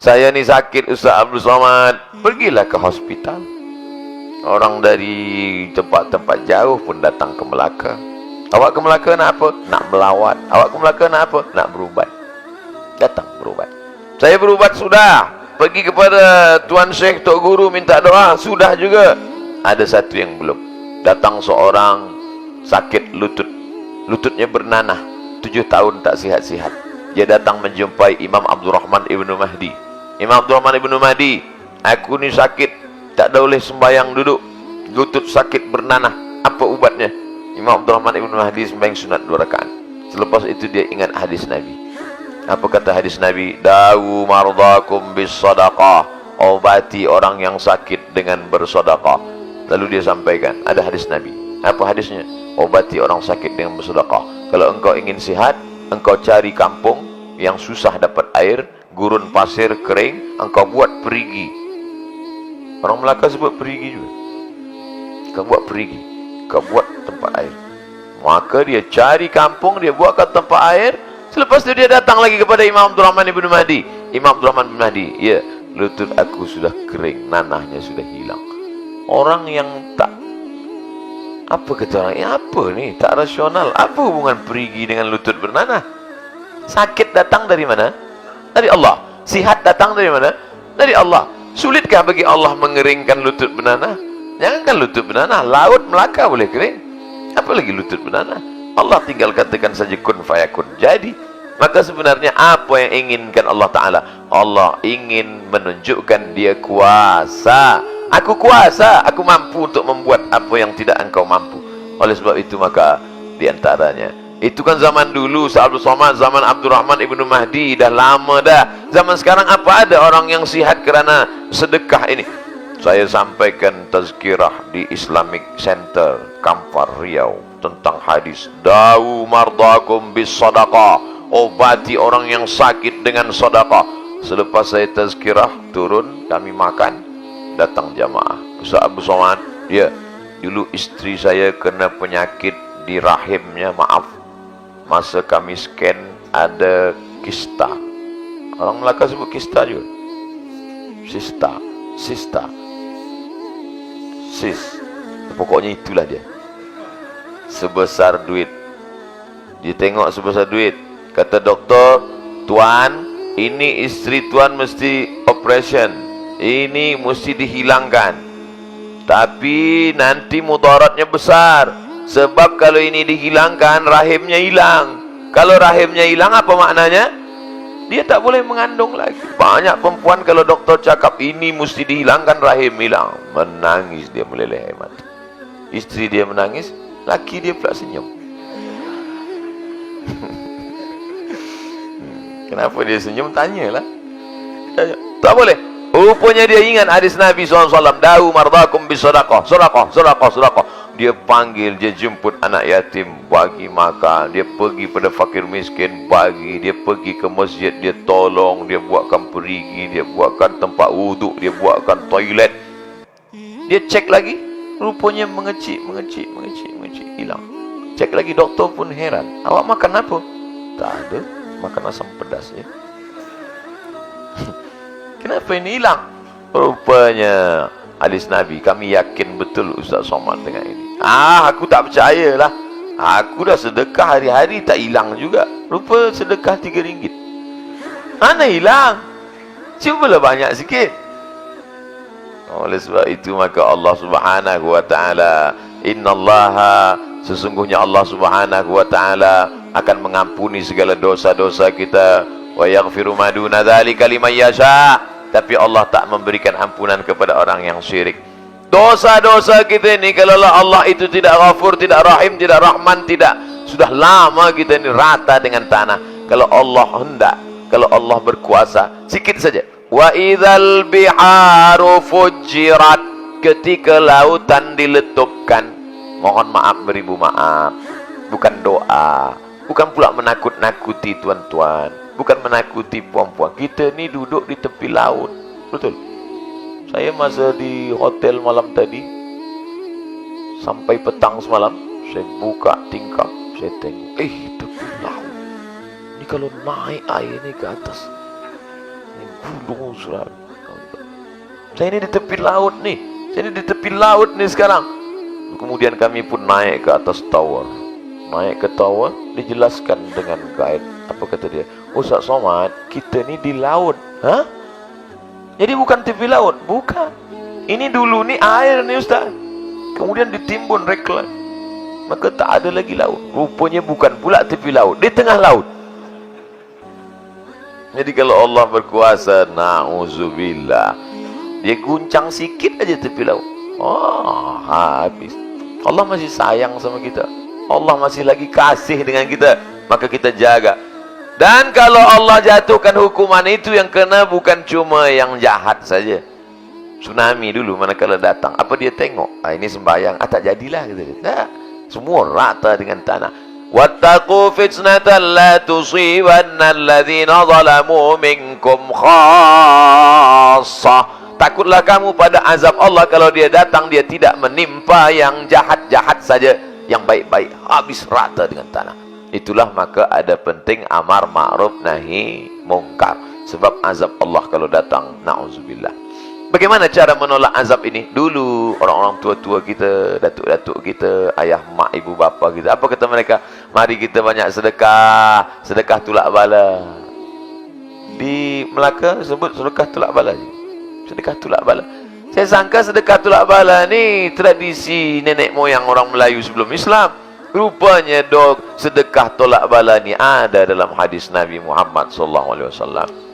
Saya ni sakit Ustaz Abdul Somad. Pergilah ke hospital. Orang dari tempat-tempat jauh pun datang ke Melaka. Awak ke Melaka nak apa? Nak melawat. Awak ke Melaka nak apa? Nak berubat. Datang berubat. Saya berubat sudah. Pergi kepada Tuan Syekh, Tok Guru minta doa. Sudah juga. Ada satu yang belum. Datang seorang sakit lutut. Lututnya bernanah. 7 tahun tak sihat-sihat. Dia datang menjumpai Imam Abdul Rahman Ibnu Mahdi. Imam Abdul Rahman Ibnu Mahdi, aku ni sakit, tak ada boleh sembahyang duduk. Lutut sakit bernanah. Apa ubatnya? Imam Abdul Rahman Ibnu Mahdi sembahyang sunat 2 rakaat. Selepas itu dia ingat hadis Nabi. Apa kata hadis Nabi? Dawu mardakum bis sadaqah. Obati orang yang sakit dengan bersedekah. Lalu dia sampaikan, ada hadis Nabi. Apa hadisnya? Obati orang sakit dengan bersedekah. Kalau engkau ingin sihat, engkau cari kampung yang susah dapat air, gurun pasir kering, engkau buat perigi. Orang Melaka sebut perigi juga. Kau buat perigi, kau buat tempat air. Maka dia cari kampung, dia buatkan tempat air. Selepas itu dia datang lagi kepada Imam Abdul Rahman Ibnu Mahdi. Imam Abdul Rahman Ibnu Mahdi, ya, lutut aku sudah kering, nanahnya sudah hilang. Orang yang tak, apa kata orang, apa ni, tak rasional. Apa hubungan perigi dengan lutut bernanah? Sakit datang dari mana? Dari Allah. Sihat datang dari mana? Dari Allah. Sulitkah bagi Allah mengeringkan lutut bernanah? Jangankan lutut bernanah, laut Melaka boleh kering. Apalagi lutut bernanah. Allah tinggal katakan saja kun fayakun. Jadi, maka sebenarnya apa yang inginkan Allah Ta'ala? Allah ingin menunjukkan dia kuasa. Aku kuasa, aku mampu untuk membuat apa yang tidak engkau mampu. Oleh sebab itu maka diantaranya, itu kan zaman dulu, Abdul Somad, zaman Abdul Rahman Ibnu Mahdi, dah lama dah. Zaman sekarang apa ada orang yang sihat kerana sedekah ini? Saya sampaikan tazkirah di Islamic Center Kampar Riau tentang hadis dawu mardakum bis sadaqah, obati orang yang sakit dengan sedekah. Selepas saya tazkirah, turun, kami makan, datang jamaah. Ustaz Abdul Somad, ya, dulu istri saya kena penyakit di rahimnya, maaf, masa kami scan ada kista. Orang Melaka sebut kista juga. Sista, sis, pokoknya itulah dia. Sebesar duit. Dia tengok sebesar duit. Kata doktor, tuan, ini istri tuan mesti operation. Ini mesti dihilangkan. Tapi nanti mudaratnya besar. Sebab kalau ini dihilangkan, rahimnya hilang. Kalau rahimnya hilang, apa maknanya? Dia tak boleh mengandung lagi. Banyak perempuan kalau doktor cakap ini mesti dihilangkan, rahim hilang, menangis dia meleleh air mata. Istri dia menangis, laki dia pula senyum. Kenapa dia senyum? Tanyalah. Tak boleh. Rupanya dia ingat hadis Nabi SAW, dawu mardakum bis sadaqah, sadaqah. Dia panggil, dia jemput anak yatim, bagi makan. Dia pergi pada fakir miskin, bagi. Dia pergi ke masjid, dia tolong. Dia buatkan perigi, dia buatkan tempat wuduk, dia buatkan toilet. Dia cek lagi, rupanya mengecik, hilang. Cek lagi, doktor pun heran. Awak makan apa? Tak ada, makan asam pedas ya. Kenapa ini hilang? Rupanya hadis Nabi. Kami yakin betul Ustaz Somad dengan ini. Aku tak percayalah. Aku dah sedekah hari-hari tak hilang juga. Rupa sedekah RM3. Mana hilang? Cubalah banyak sikit. Oleh sebab itu maka Allah Subhanahu wa taala, innallaha, sesungguhnya Allah Subhanahu wa taala akan mengampuni segala dosa-dosa kita. Wa yaghfiru ma duna dzalika liman yasha. Tapi Allah tak memberikan ampunan kepada orang yang syirik. Dosa-dosa kita ini, kalau Allah itu tidak ghafur, tidak rahim, tidak rahman, tidak, sudah lama kita ini rata dengan tanah. Kalau Allah hendak, kalau Allah berkuasa, sikit saja. Wa idzal biharu fujirat, ketika lautan diletupkan. Mohon maaf beribu maaf. Bukan doa, bukan pula menakut-nakuti tuan-tuan, bukan menakuti puan-puan. Kita ni duduk di tepi laut. Betul. Saya masa di hotel malam tadi, sampai petang semalam, saya buka tingkap, saya tengok, tepi laut. Ini kalau naik air ni ke atas, ini Saya ini di tepi laut nih. Saya ini di tepi laut nih sekarang. Kemudian kami pun naik ke atas tower. Naik ke tower, dijelaskan dengan guide. Apa kata dia? Ustaz Somad, kita ni di laut. Hah? Jadi bukan tepi laut? Bukan. Ini dulu ni air ni Ustaz. Kemudian ditimbun reklam. Maka tak ada lagi laut. Rupanya bukan pula tepi laut. Di tengah laut. Jadi kalau Allah berkuasa, na'udzubillah, dia guncang sikit aja tepi laut. Oh, habis. Allah masih sayang sama kita. Allah masih lagi kasih dengan kita. Maka kita jaga. Dan kalau Allah jatuhkan hukuman itu, yang kena bukan cuma yang jahat saja. Tsunami dulu manakala datang, apa dia tengok? Ini sembahyang, tak jadilah gitu. Nah, semua rata dengan tanah. Wattaqu fitnatan la tusibanna alladhina zalamu minkum khassah. Takutlah kamu pada azab Allah. Kalau dia datang, dia tidak menimpa yang jahat-jahat saja, yang baik-baik habis rata dengan tanah. Itulah maka ada penting amar ma'ruf nahi mungkar. Sebab azab Allah kalau datang, na'udzubillah. Bagaimana cara menolak azab ini? Dulu orang-orang tua-tua kita, datuk-datuk kita, ayah, mak, ibu, bapa kita, apa kata mereka? Mari kita banyak sedekah, sedekah tolak bala. Di Melaka sebut sedekah tolak bala je. Sedekah tolak bala. Saya sangka sedekah tolak bala ni tradisi nenek moyang orang Melayu sebelum Islam. Rupanya sedekah tolak bala ni ada dalam hadis Nabi Muhammad SAW.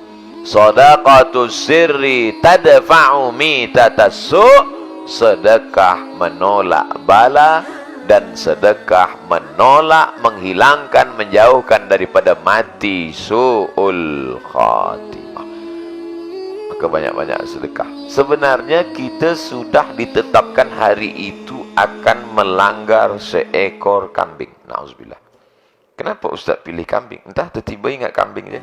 Shadaqatus sirri tadfa'u mitatassu'. Sedekah menolak bala dan sedekah menolak, menghilangkan, menjauhkan daripada mati, su'ul khatimah. Maka banyak-banyak sedekah. Sebenarnya kita sudah ditetapkan hari itu akan melanggar seekor kambing. Na'udzubillah. Kenapa Ustaz pilih kambing? Entah, tiba-tiba ingat kambing je.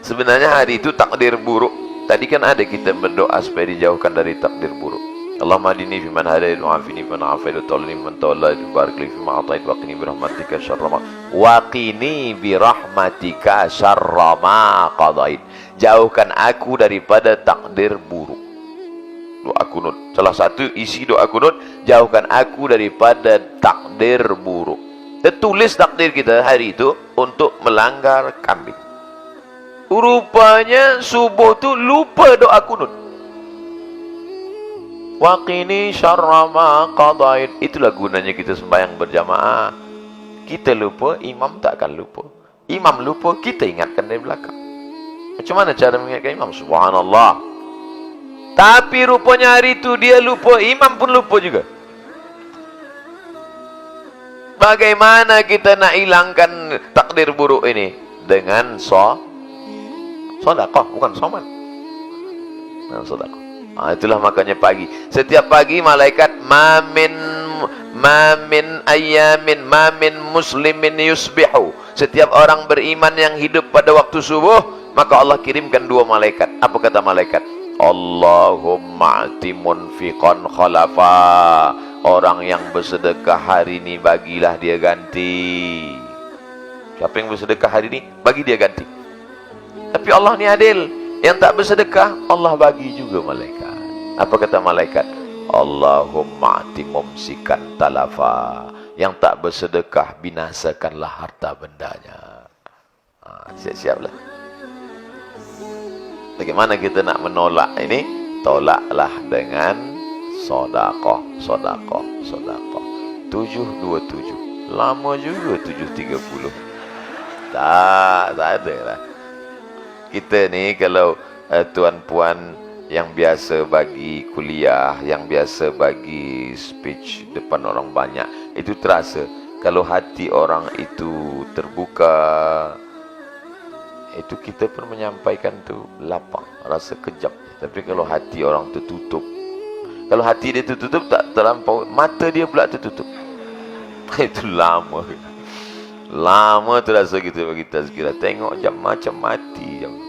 Sebenarnya hari itu takdir buruk. Tadi kan ada kita berdoa supaya dijauhkan dari takdir buruk. Allahumma hadini fi man hadait wa afini fi man afait wa tawallani fi man tawallait wa barik li fi ma atait wa qini bi rahmatika syarra ma qadait. Jauhkan aku daripada takdir buruk. Doa kunut. Salah satu isi doa kunut, jauhkan aku daripada takdir buruk. Tertulis takdir kita hari itu untuk melanggar kambing. Rupanya subuh tu lupa doa kunut. Waqini syarra ma qadait. Itulah gunanya kita sembahyang berjamaah. Kita lupa, imam tak akan lupa. Imam lupa, kita ingatkan dari belakang. Macam mana cara mengingatkan imam? Subhanallah. Tapi rupanya hari itu dia lupa, imam pun lupa juga. Bagaimana kita nak hilangkan takdir buruk ini? Dengan sedekah, bukan somat. Dengan sedekah. Itulah makanya pagi. Setiap pagi malaikat mamin muslimin yusbihu. Setiap orang beriman yang hidup pada waktu subuh, maka Allah kirimkan dua malaikat. Apa kata malaikat? Allahumma ati munfiqan khalafa. Orang yang bersedekah hari ini, bagilah dia ganti. Siapa yang bersedekah hari ini, bagi dia ganti. Tapi Allah ni adil. Yang tak bersedekah, Allah bagi juga malaikat. Apa kata malaikat? Allahumma ati mumsikan talafa. Yang tak bersedekah, binasakanlah harta bendanya. Siap-siaplah. Bagaimana kita nak menolak ini? Tolaklah dengan sedekah, sedekah, sedekah. 727. Lama juga 730. Tak ada lah. Kita ni kalau tuan-puan yang biasa bagi kuliah, yang biasa bagi speech depan orang banyak, itu terasa. Kalau hati orang itu terbuka, itu kita pun menyampaikan tu lapang, rasa kejap. Tapi kalau hati orang tertutup, kalau hati dia tertutup, tak terlampau, mata dia pula tertutup, itu lama. Lama terasa kita bagi tazkirah. Tengok jam macam mati jam.